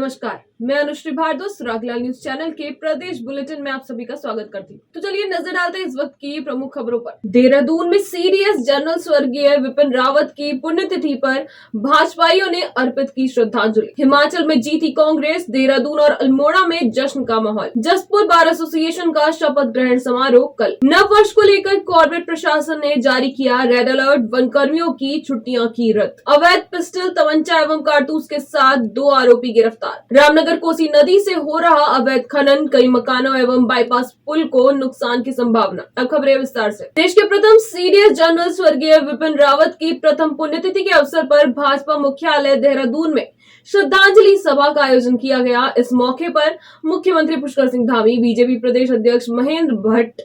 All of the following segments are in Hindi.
नमस्कार, मैं अनुश्री भारद्वाज सुरागलाल न्यूज चैनल के प्रदेश बुलेटिन में आप सभी का स्वागत करती हूँ। तो चलिए नजर डालते हैं इस वक्त की प्रमुख खबरों पर। देहरादून में सीडीएस जनरल स्वर्गीय विपिन रावत की पुण्यतिथि पर भाजपाइयों ने अर्पित की श्रद्धांजलि। हिमाचल में जीती कांग्रेस, देहरादून और अल्मोड़ा में जश्न का माहौल। जसपुर बार एसोसिएशन का शपथ ग्रहण समारोह कल। नव वर्ष को लेकर कॉर्पोरेट प्रशासन ने जारी किया रेड अलर्ट, वन कर्मियों की छुट्टियां की रद्द। अवैध पिस्टल, तमंचा एवं कारतूस के साथ 2 आरोपी गिरफ्तार। रामनगर कोसी नदी से हो रहा अवैध खनन, कई मकानों एवं बाईपास पुल को नुकसान की संभावना। अब खबरें विस्तार से। देश के प्रथम सीडीएस जनरल स्वर्गीय विपिन रावत की प्रथम पुण्यतिथि के अवसर पर भाजपा मुख्यालय देहरादून में श्रद्धांजलि सभा का आयोजन किया गया। इस मौके पर मुख्यमंत्री पुष्कर सिंह धामी, बीजेपी प्रदेश अध्यक्ष महेंद्र भट्ट,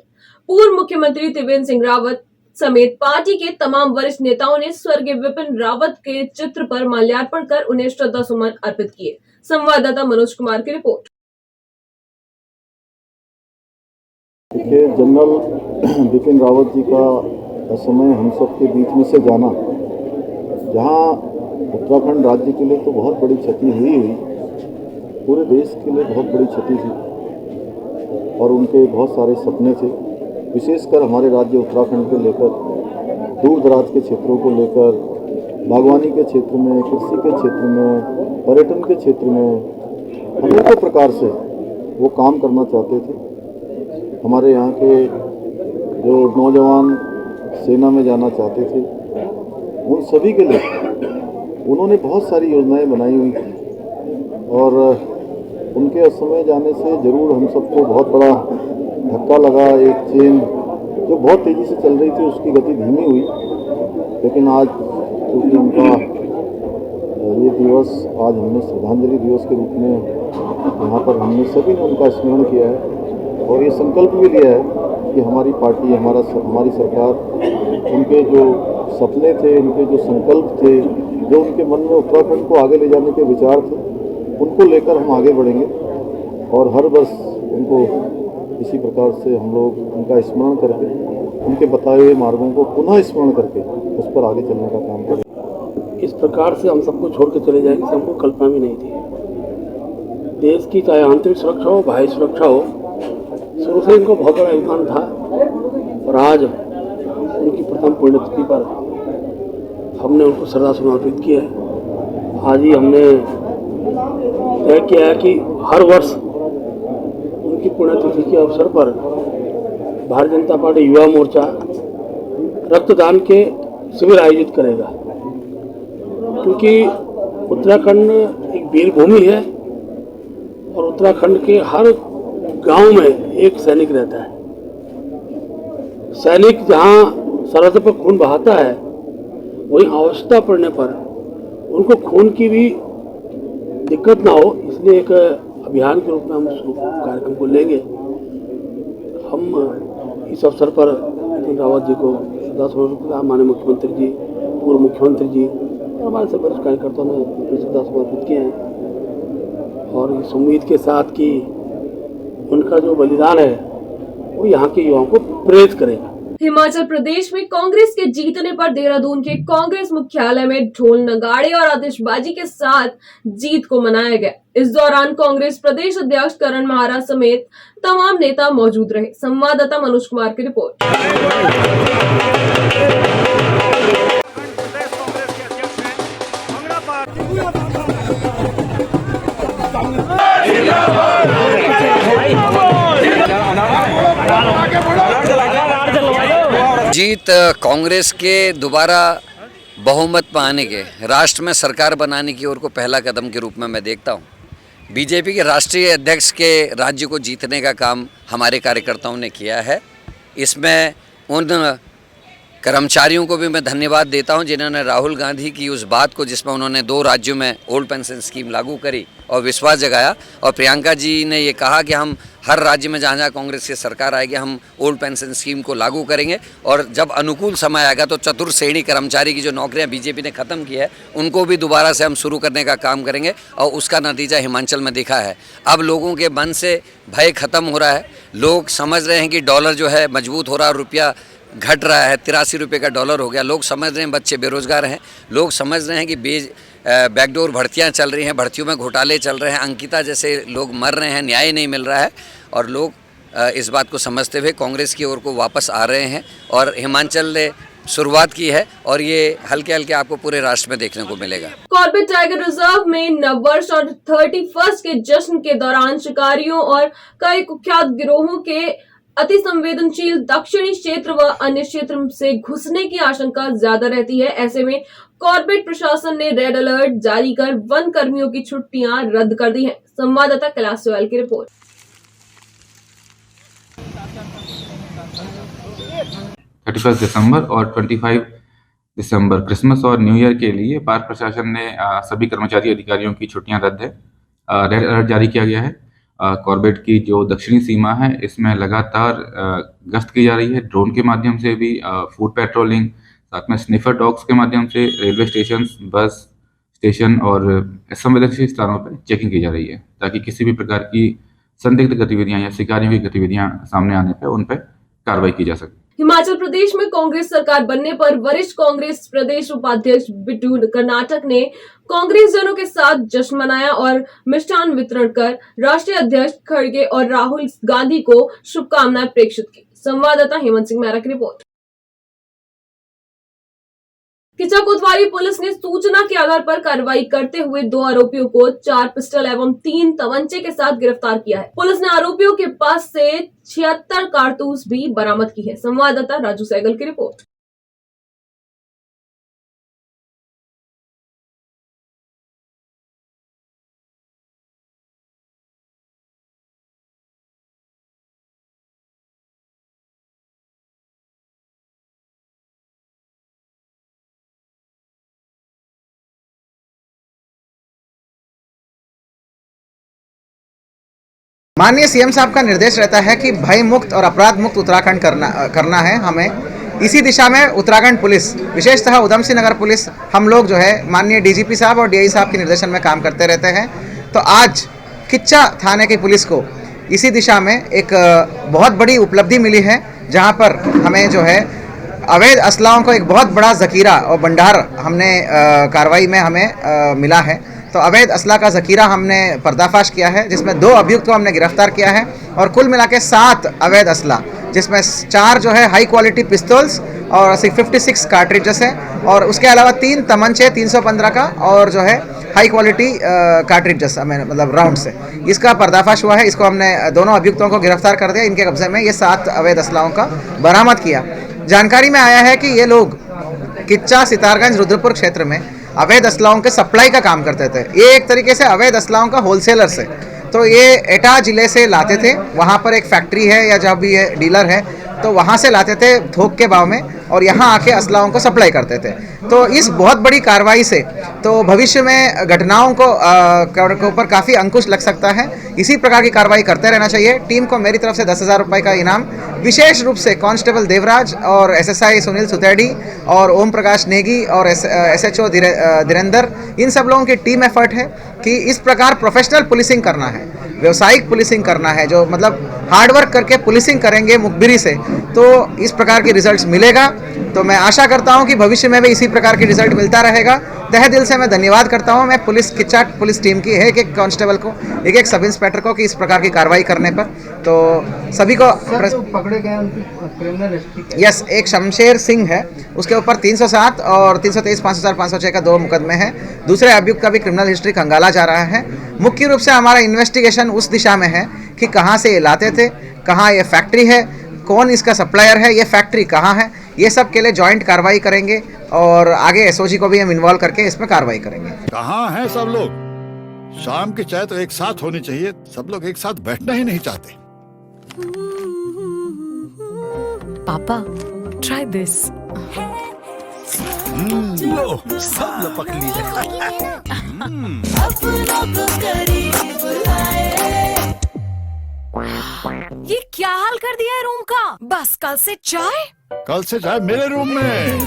पूर्व मुख्यमंत्री त्रिवेंद्र सिंह रावत समेत पार्टी के तमाम वरिष्ठ नेताओं ने स्वर्गीय विपिन रावत के चित्र पर माल्यार्पण कर उन्हें श्रद्धा सुमन अर्पित किए। संवाददाता मनोज कुमार की रिपोर्ट। जनरल विपिन रावत जी का समय हम सब के बीच में से जाना, जहां उत्तराखंड राज्य के लिए तो बहुत बड़ी क्षति हुई, पूरे देश के लिए बहुत बड़ी क्षति थी और उनके बहुत सारे सपने थे। विशेषकर हमारे राज्य उत्तराखंड को लेकर, दूर दराज के क्षेत्रों को लेकर, बागवानी के क्षेत्र में, कृषि के क्षेत्र में, पर्यटन के क्षेत्र में अनेकों प्रकार से वो काम करना चाहते थे। हमारे यहाँ के जो नौजवान सेना में जाना चाहते थे, उन सभी के लिए उन्होंने बहुत सारी योजनाएं बनाई हुई थी और उनके असमय जाने से जरूर हम सबको बहुत बड़ा धक्का लगा। एक चेन जो बहुत तेज़ी से चल रही थी उसकी गति धीमी हुई, लेकिन आज क्योंकि उनका ये दिवस आज हमने श्रद्धांजलि दिवस के रूप में यहाँ पर हमने सभी ने उनका स्मरण किया है और ये संकल्प भी लिया है कि हमारी पार्टी, हमारी सरकार उनके जो सपने थे, उनके जो संकल्प थे, जो उनके मन में उत्तराखंड को आगे ले जाने के विचार थे, उनको लेकर हम आगे बढ़ेंगे और हर वर्ष उनको इसी प्रकार से हम लोग उनका स्मरण करके, उनके बताए हुए मार्गों को पुनः स्मरण करके उस पर आगे चलने का काम करें। इस प्रकार से हम सबको छोड़ के चले जाएंगे, हमको कल्पना भी नहीं थी। देश की चाहे आंतरिक सुरक्षा हो, बाह्य सुरक्षा हो, शुरू से इनको बहुत बड़ा योगदान था और आज उनकी प्रथम पुण्यतिथि पर हमने उनको श्रद्धा समर्पित किया है। आज ही हमने तय किया है कि हर वर्ष उनकी पुण्यतिथि के अवसर पर भारतीय जनता पार्टी युवा मोर्चा रक्तदान के शिविर आयोजित करेगा, क्योंकि उत्तराखंड एक वीर भूमि है और उत्तराखंड के हर गांव में एक सैनिक रहता है। सैनिक जहां सरहद पर खून बहाता है, वहीं आवश्यकता पड़ने पर उनको खून की भी दिक्कत ना हो, इसलिए एक अभियान के रूप में हम उस कार्यक्रम को लेंगे। हम इस अवसर पर विपिन रावत जी को श्रद्धा समर्पित, माननीय मुख्यमंत्री जी, पूर्व मुख्यमंत्री जी और हमारे सब वरिष्ठ कार्यकर्ताओं ने श्रद्धा समर्पित किए हैं और इस उम्मीद के साथ कि उनका जो बलिदान है वो यहाँ के युवाओं को प्रेरित करेगा। हिमाचल प्रदेश में कांग्रेस के जीतने पर देहरादून के कांग्रेस मुख्यालय में ढोल, नगाड़े और आतिशबाजी के साथ जीत को मनाया गया। इस दौरान कांग्रेस प्रदेश अध्यक्ष करण महाराज समेत तमाम नेता मौजूद रहे। संवाददाता मनोज कुमार की रिपोर्ट। जीत कांग्रेस के दोबारा बहुमत पाने के, राष्ट्र में सरकार बनाने की ओर को पहला कदम के रूप में मैं देखता हूँ। बीजेपी के राष्ट्रीय अध्यक्ष के राज्य को जीतने का काम हमारे कार्यकर्ताओं ने किया है। इसमें उन कर्मचारियों को भी मैं धन्यवाद देता हूं जिन्होंने राहुल गांधी की उस बात को, जिसमें उन्होंने 2 राज्यों में ओल्ड पेंशन स्कीम लागू करी और विश्वास जगाया, और प्रियंका जी ने ये कहा कि हम हर राज्य में जहाँ जहाँ कांग्रेस की सरकार आएगी हम ओल्ड पेंशन स्कीम को लागू करेंगे और जब अनुकूल समय आएगा तो चतुर्थ श्रेणी कर्मचारी की जो नौकरियां बीजेपी ने ख़त्म की है उनको भी दोबारा से हम शुरू करने का काम करेंगे और उसका नतीजा हिमाचल में दिखा है। अब लोगों के मन से भय ख़त्म हो रहा है, लोग समझ रहे हैं कि डॉलर जो है मजबूत हो रहा है, रुपया घट रहा है, 83 रुपये का डॉलर हो गया। लोग समझ रहे हैं बच्चे बेरोजगार हैं, लोग समझ रहे हैं कि बैकडोर भर्तियां चल रही हैं, भर्तियों में घोटाले चल रहे हैं, अंकिता जैसे लोग मर रहे हैं, न्याय नहीं मिल रहा है और लोग इस बात को समझते हुए कांग्रेस की ओर को वापस आ रहे हैं। और हिमाचल ने शुरुआत की है और ये हल्के हल्के आपको पूरे राष्ट्र में देखने को मिलेगा। कॉर्बेट टाइगर रिजर्व में नववर्ष और 31 के जश्न के दौरान शिकारियों और कई कुख्यात गिरोहों के अति संवेदनशील दक्षिणी क्षेत्र व अन्य क्षेत्र से घुसने की आशंका ज्यादा रहती है। ऐसे में कॉर्बेट प्रशासन ने रेड अलर्ट जारी कर वन कर्मियों की छुट्टियां रद्द कर दी हैं। संवाददाता कैलाश सोयाल की रिपोर्ट। 31 दिसंबर और 25 दिसंबर क्रिसमस और न्यू ईयर के लिए पार्क प्रशासन ने सभी कर्मचारी अधिकारियों की छुट्टियां रद्द है। रेड अलर्ट जारी किया गया है। कॉर्बेट की जो दक्षिणी सीमा है इसमें लगातार गश्त की जा रही है, ड्रोन के माध्यम से भी, फूड पेट्रोलिंग, साथ में स्निफर डॉग्स के माध्यम से रेलवे स्टेशन, बस स्टेशन और संवेदनशील स्थानों पर चेकिंग की जा रही है ताकि किसी भी प्रकार की संदिग्ध गतिविधियां या शिकारियों की गतिविधियां सामने आने पर उन पर कार्रवाई की जा सके। हिमाचल प्रदेश में कांग्रेस सरकार बनने पर वरिष्ठ कांग्रेस प्रदेश उपाध्यक्ष बिट्टू कर्नाटक ने कांग्रेस जनों के साथ जश्न मनाया और मिष्ठान वितरण कर राष्ट्रीय अध्यक्ष खड़गे और राहुल गांधी को शुभकामनाएं प्रेषित की। संवाददाता हेमंत सिंह मेहरा की रिपोर्ट। किच्चा कोतवाली पुलिस ने सूचना के आधार पर कार्रवाई करते हुए 2 आरोपियों को 4 पिस्टल एवं 3 तमंचे के साथ गिरफ्तार किया है। पुलिस ने आरोपियों के पास से 76 कारतूस भी बरामद की है। संवाददाता राजू सहगल की रिपोर्ट। माननीय सीएम साहब का निर्देश रहता है कि भय मुक्त और अपराध मुक्त उत्तराखंड करना है हमें। इसी दिशा में उत्तराखंड पुलिस, विशेषतः उधम सिंह नगर पुलिस, हम लोग जो है माननीय डीजीपी साहब और डीआई साहब के निर्देशन में काम करते रहते हैं। तो आज किच्चा थाने की पुलिस को इसी दिशा में एक बहुत बड़ी उपलब्धि मिली है, जहां पर हमें जो है अवैध असलाहों को एक बहुत बड़ा जखीरा और भंडार हमने कार्रवाई में हमें मिला है। तो अवैध असला का जखीरा हमने पर्दाफाश किया है, जिसमें 2 अभियुक्त को हमने गिरफ्तार किया है और कुल मिला के 7 अवैध असला, जिसमें 4 जो है हाई क्वालिटी पिस्तौल्स और 56 कार्ट्रिजेस है और उसके अलावा 3 तमंचे 315 का और जो है हाई क्वालिटी कार्ट्रिजेस हमें मतलब राउंड से इसका पर्दाफाश हुआ है। इसको हमने दोनों अभियुक्तों को गिरफ्तार कर दिया। इनके कब्जे में ये 7 अवैध असलाओं का बरामद किया। जानकारी में आया है कि ये लोग किच्चा, सितारगंज, रुद्रपुर क्षेत्र में अवैध असलाओं के सप्लाई का काम करते थे। ये एक तरीके से अवैध असलाओं का होलसेलर से, तो ये एटा जिले से लाते थे, वहाँ पर एक फैक्ट्री है या जहाँ भी ये डीलर है तो वहाँ से लाते थे थोक के भाव में और यहाँ आके असलाओं को सप्लाई करते थे। तो इस बहुत बड़ी कार्रवाई से तो भविष्य में घटनाओं को ऊपर काफ़ी अंकुश लग सकता है। इसी प्रकार की कार्रवाई करते रहना चाहिए। टीम को मेरी तरफ से 10,000 रुपये का इनाम, विशेष रूप से कांस्टेबल देवराज और एसएसआई सुनील सुतेडी और ओम प्रकाश नेगी और एसएचओ धीरेंद्र, इन सब लोगों की टीम एफर्ट है कि इस प्रकार प्रोफेशनल पुलिसिंग करना है, व्यवसायिक पुलिसिंग करना है, जो मतलब हार्डवर्क करके पुलिसिंग करेंगे मुखबिरी से, तो इस प्रकार के रिजल्ट्स मिलेगा। तो मैं आशा करता हूं कि भविष्य में भी इसी प्रकार के रिजल्ट मिलता रहेगा। तहे दिल से मैं धन्यवाद करता हूं मैं किच्चा पुलिस टीम की, एक कांस्टेबल को, एक सब इंस्पेक्टर को कि इस प्रकार की कार्रवाई करने पर। तो सभी को पकड़े गए उनकी क्रिमिनल हिस्ट्री। यस, एक शमशेर सिंह है, उसके ऊपर 307 और 323, 504, 506 का 2 मुकदमे हैं। दूसरे अभियुक्त का भी क्रिमिनल हिस्ट्री खंगाला जा रहा है। मुख्य रूप से हमारा इन्वेस्टिगेशन उस दिशा में है कि कहाँ से ये लाते थे, कहाँ ये फैक्ट्री है, कौन इसका सप्लायर है, ये फैक्ट्री कहाँ है, ये सब के लिए जॉइंट कार्रवाई करेंगे और आगे एसओजी को भी हम इन्वॉल्व करके इसमें कार्रवाई करेंगे। कहाँ हैं सब लोग? शाम की चाय तो एक साथ होनी चाहिए, सब लोग एक साथ बैठना ही नहीं चाहते। पापा, try this. लो, सब लपक लिए। ये क्या हाल कर दिया है रूम का? बस कल से चाय? कल से चाय मेरे रूम में।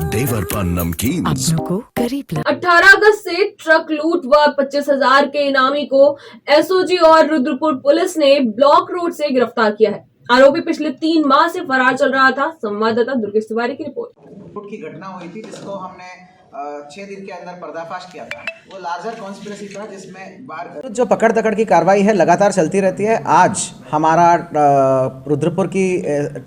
देवर पान नमकीन। अपनों को करीब 18 अगस्त से ट्रक लूट व 25,000 के इनामी को एसओजी और रुद्रपुर पुलिस ने ब्लॉक रोड से गिरफ्तार किया है। आरोपी पिछले 3 माह से फरार चल रहा था। संवाददाता दुर्गेश तिवारी की रिपोर्ट। लूट की घटना हुई थी जिसको हमने 6 दिन के अंदर पर्दाफाश किया था, वो लार्जर कॉन्स्पिरेसी था जिसमें बार जो पकड़ दकड़ की कार्रवाई है लगातार चलती रहती है। आज हमारा रुद्रपुर की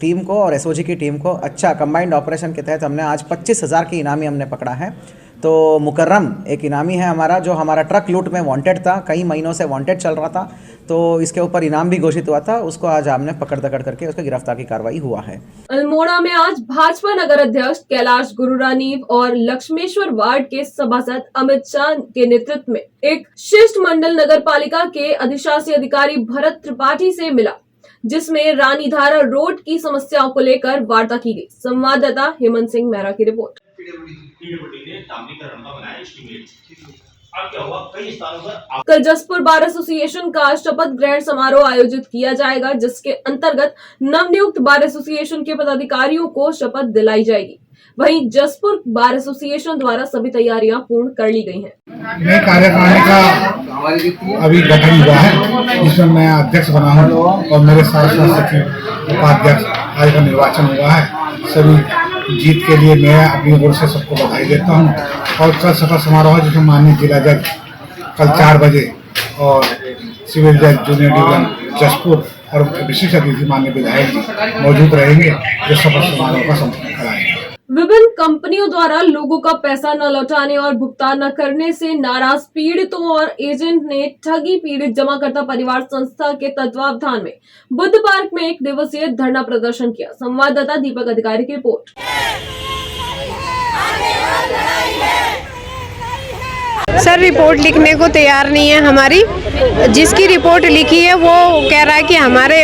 टीम को और एसओजी की टीम को अच्छा कंबाइंड ऑपरेशन के तहत हमने आज 25,000 की इनामी हमने पकड़ा है। तो मुकर्रम एक इनामी है हमारा, जो हमारा ट्रक लूट में वांटेड था, कई महीनों से वांटेड चल रहा था, तो इसके ऊपर इनाम भी घोषित हुआ था। उसको आज हमने पकड़ दकड़ करके उसको गिरफ्तार की कार्रवाई हुआ है। अल्मोड़ा में आज भाजपा नगर अध्यक्ष कैलाश गुरुरानीव और लक्ष्मेश्वर वार्ड के सभासद अमित शाह के नेतृत्व में एक शिष्टमंडल नगर पालिका के अधिशासी अधिकारी भरत त्रिपाठी से मिला, जिसमें रानीधारा रोड की समस्याओं को लेकर वार्ता की गई। संवाददाता हेमंत सिंह मेहरा की रिपोर्ट। कल जसपुर बार एसोसिएशन का शपथ ग्रहण समारोह आयोजित किया जाएगा, जिसके अंतर्गत नवनियुक्त बार एसोसिएशन के पदाधिकारियों को शपथ दिलाई जाएगी। वहीं जसपुर बार एसोसिएशन द्वारा सभी तैयारियां पूर्ण कर ली गई हैं। नए कार्यकारिणी का अभी गठन हुआ है, जिसमें मैं अध्यक्ष बना हूँ और मेरे साथ सचिव उपाध्यक्ष आज का निर्वाचन हुआ है। सभी जीत के लिए मैं अपनी ओर से सबको बधाई देता हूँ। और कल शपथ समारोह है जिसमें माननीय जिला जज कल 4 बजे और सिविल जज जूनियर डिवीजन जसपुर और विशिष्ट अतिथि माननीय विधायक जी मौजूद रहेंगे, जो शपथ समारोह का संपन्न कराएंगे। विभिन्न कंपनियों द्वारा लोगों का पैसा न लौटाने और भुगतान न करने से नाराज पीड़ितों और एजेंट ने ठगी पीड़ित जमाकर्ता परिवार संस्था के तत्वावधान में बुद्ध पार्क में 1 दिवसीय धरना प्रदर्शन किया। संवाददाता दीपक अधिकारी की रिपोर्ट। सर रिपोर्ट लिखने को तैयार नहीं है हमारी, जिसकी रिपोर्ट लिखी है वो कह रहा है कि हमारे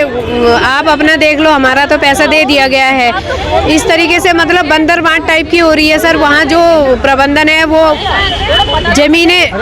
आप अपना देख लो, हमारा तो पैसा दे दिया गया है। इस तरीके से मतलब बंदर बांट टाइप की हो रही है सर। वहाँ जो प्रबंधन है वो जमीनें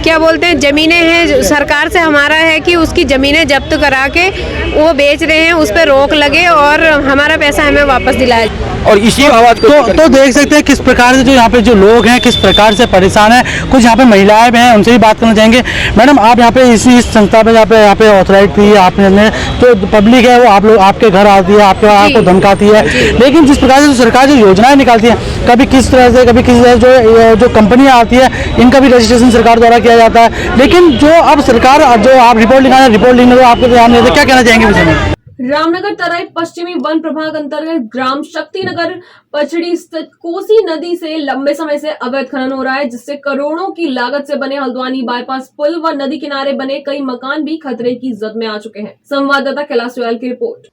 क्या बोलते हैं, जमीनें हैं सरकार से हमारा है कि उसकी जमीनें जब्त करा के वो बेच रहे हैं, उस पर रोक लगे और हमारा पैसा हमें वापस दिलाए। और इसी आवाज तो देख सकते हैं किस प्रकार से जो यहाँ पे जो लोग हैं किस प्रकार से परेशान है। कुछ यहाँ पे महिलाएं भी हैं, उनसे भी बात करना चाहेंगे। मैडम आप यहाँ पे इस संस्था पे यहाँ पे ऑथराइज थी आपने, तो पब्लिक है वो आप लोग आपके घर आती है, आपको धमकाती है, लेकिन जिस प्रकार से सरकार जो योजनाएं निकालती है, कभी किस तरह से कभी किस तरह से जो कंपनियाँ आती है इनका भी रजिस्ट्रेशन सरकार द्वारा किया जाता है, लेकिन जो अब सरकार जो आप रिपोर्ट लिखने को आपको ध्यान नहीं देते, क्या कहना चाहेंगे विषय में? रामनगर तराई पश्चिमी वन प्रभाग अंतर्गत ग्राम शक्तिनगर पचड़ी स्थित कोसी नदी से लंबे समय से अवैध खनन हो रहा है, जिससे करोड़ों की लागत से बने हल्द्वानी बाईपास पुल व नदी किनारे बने कई मकान भी खतरे की जद में आ चुके हैं। संवाददाता कैलाश सोयाल की रिपोर्ट।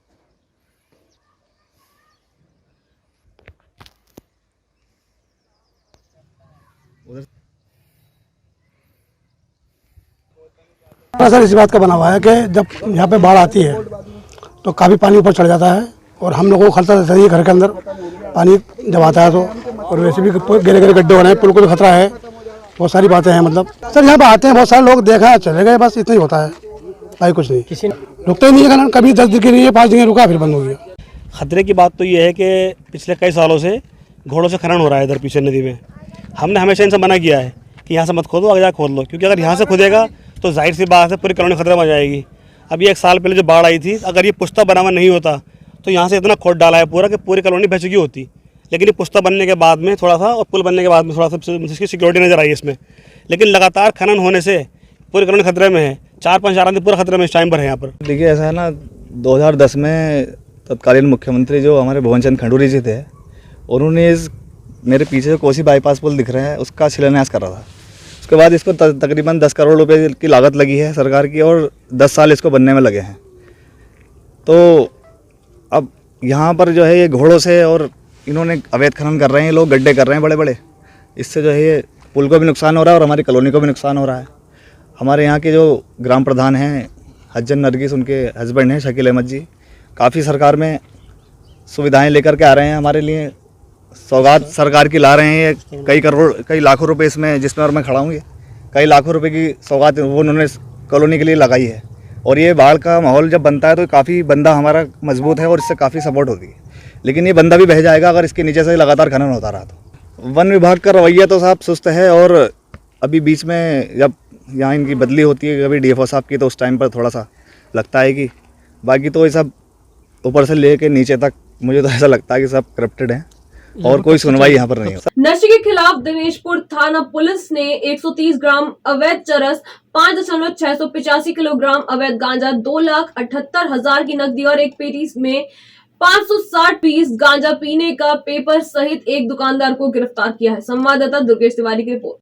सर इस बात का बना हुआ है कि जब यहाँ पे बाढ़ आती है तो काफ़ी पानी ऊपर चढ़ जाता है और हम लोगों को खतरा रहता है घर के अंदर पानी जब आता है तो, और वैसे भी गहरे गहरे गड्ढे हो रहे हैं, पुल को भी खतरा है, बहुत सारी बातें हैं। मतलब सर यहाँ पे आते हैं बहुत सारे लोग, देखा चले गए, बस इतना ही होता है, भाई कुछ नहीं, किसी रुकता ही नहीं है खनन। कभी 10 दिन के लिए 5 दिन रुका फिर बंद हो गया। खतरे की बात तो ये है कि पिछले कई सालों से घोड़ों से खनन हो रहा है इधर पीछे नदी में। हमने हमेशा इनसे मना किया है कि यहाँ से मत खोदो, आगे जाकर खोद लो, क्योंकि अगर यहाँ से खोदेगा तो जाहिर सी बात है पूरी कॉलोनी खतरे में आ जाएगी। अभी 1 साल पहले जो बाढ़ आई थी, अगर ये पुश्ता बना हुआ नहीं होता तो यहाँ से इतना खोद डाला है पूरा कि पूरी कॉलोनी बह चुकी होती, लेकिन ये पुश्ता बनने के बाद में थोड़ा सा और पुल बनने के बाद में थोड़ा सा इसकी सिक्योरिटी नजर आई इसमें, लेकिन लगातार खनन होने से पूरी कॉलोनी खतरे में है। 4-5 आदमी पूरा खतरे में इस टाइम पर है यहाँ पर। देखिए ऐसा है ना, 2010 में तत्कालीन मुख्यमंत्री जो हमारे भुवन चंद खंडूरी जी थे, उन्होंने इस मेरे पीछे जो कोसी बाईपास पुल दिख रहे हैं उसका शिलान्यास करा था। उसके बाद इसको तकरीबन 10 करोड़ रुपए की लागत लगी है सरकार की और 10 साल इसको बनने में लगे हैं। तो अब यहाँ पर जो है ये घोड़ों से और इन्होंने अवैध खनन कर रहे हैं, लोग गड्ढे कर रहे हैं बड़े बड़े, इससे जो है ये पुल को भी नुकसान हो रहा है और हमारी कॉलोनी को भी नुकसान हो रहा है। हमारे यहाँ के जो ग्राम प्रधान हैं हज्जन नरगिस, उनके हस्बैंड हैं शकील अहमद जी, काफ़ी सरकार में सुविधाएँ लेकर के आ रहे हैं, हमारे लिए सौगात सरकार की ला रहे हैं, कई करोड़ कई लाखों रुपए इसमें, जिसमें और मैं खड़ा हूँ, कई लाखों रुपए की सौगात वो उन्होंने कॉलोनी के लिए लगाई है। और ये बाढ़ का माहौल जब बनता है तो काफ़ी बंदा हमारा मजबूत है और इससे काफ़ी सपोर्ट होती है, लेकिन ये बंदा भी बह जाएगा अगर इसके नीचे से लगातार खनन होता रहा तो। वन विभाग का रवैया तो साहब सुस्त है, और अभी बीच में जब यहाँ इनकी बदली होती है कभी DFO साहब की, तो उस टाइम पर थोड़ा सा लगता है कि, बाकी तो ये सब ऊपर से ले कर नीचे तक मुझे तो ऐसा लगता है कि सब करप्टेड हैं और कोई सुनवाई यहाँ पर नहीं हो। नशे के खिलाफ दिनेशपुर थाना पुलिस ने 130 ग्राम अवैध चरस, 5.685 किलोग्राम अवैध गांजा, 2,78,000 की नकदी और एक पेटी में 560 पीस गांजा पीने का पेपर सहित एक दुकानदार को गिरफ्तार किया है। संवाददाता दुर्गेश तिवारी की रिपोर्ट।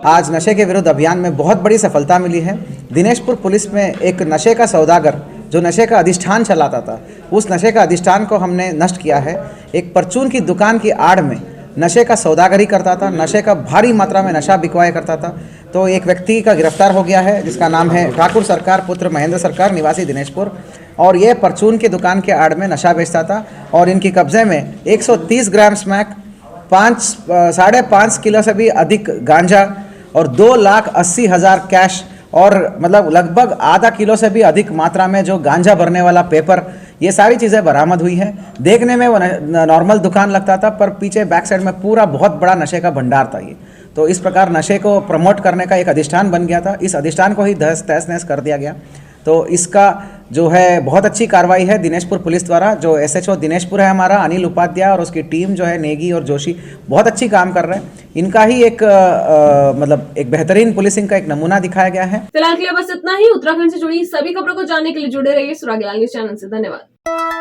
आज नशे के विरुद्ध अभियान में बहुत बड़ी सफलता मिली है। दिनेशपुर पुलिस में एक नशे का सौदागर जो नशे का अधिष्ठान चलाता था, उस नशे का अधिष्ठान को हमने नष्ट किया है। एक परचून की दुकान की आड़ में नशे का सौदागरी करता था, नशे का भारी मात्रा में नशा बिकवाया करता था। तो एक व्यक्ति का गिरफ्तार हो गया है जिसका नाम है ठाकुर सरकार पुत्र महेंद्र सरकार, निवासी दिनेशपुर, और ये परचून की दुकान के आड़ में नशा बेचता था। और इनकी कब्जे में 130 ग्राम स्मैक, 5.5 किलो से भी अधिक गांजा और 2,80,000 कैश और मतलब लगभग आधा किलो से भी अधिक मात्रा में जो गांजा भरने वाला पेपर, ये सारी चीज़ें बरामद हुई हैं। देखने में वो नॉर्मल दुकान लगता था, पर पीछे बैक साइड में पूरा बहुत बड़ा नशे का भंडार था ये। तो इस प्रकार नशे को प्रमोट करने का एक अधिष्ठान बन गया था। इस अधिष्ठान को ही तहस नहस कर दिया गया। तो इसका जो है बहुत अच्छी कार्रवाई है दिनेशपुर पुलिस द्वारा। जो SHO दिनेशपुर है हमारा, अनिल उपाध्याय, और उसकी टीम जो है नेगी और जोशी, बहुत अच्छी काम कर रहे हैं। इनका ही एक मतलब एक बेहतरीन पुलिसिंग का एक नमूना दिखाया गया है। फिलहाल के लिए बस इतना ही। उत्तराखंड से जुड़ी सभी खबरों को जानने के लिए जुड़े रहिए सुराग लाल न्यूज़ चैनल से। धन्यवाद।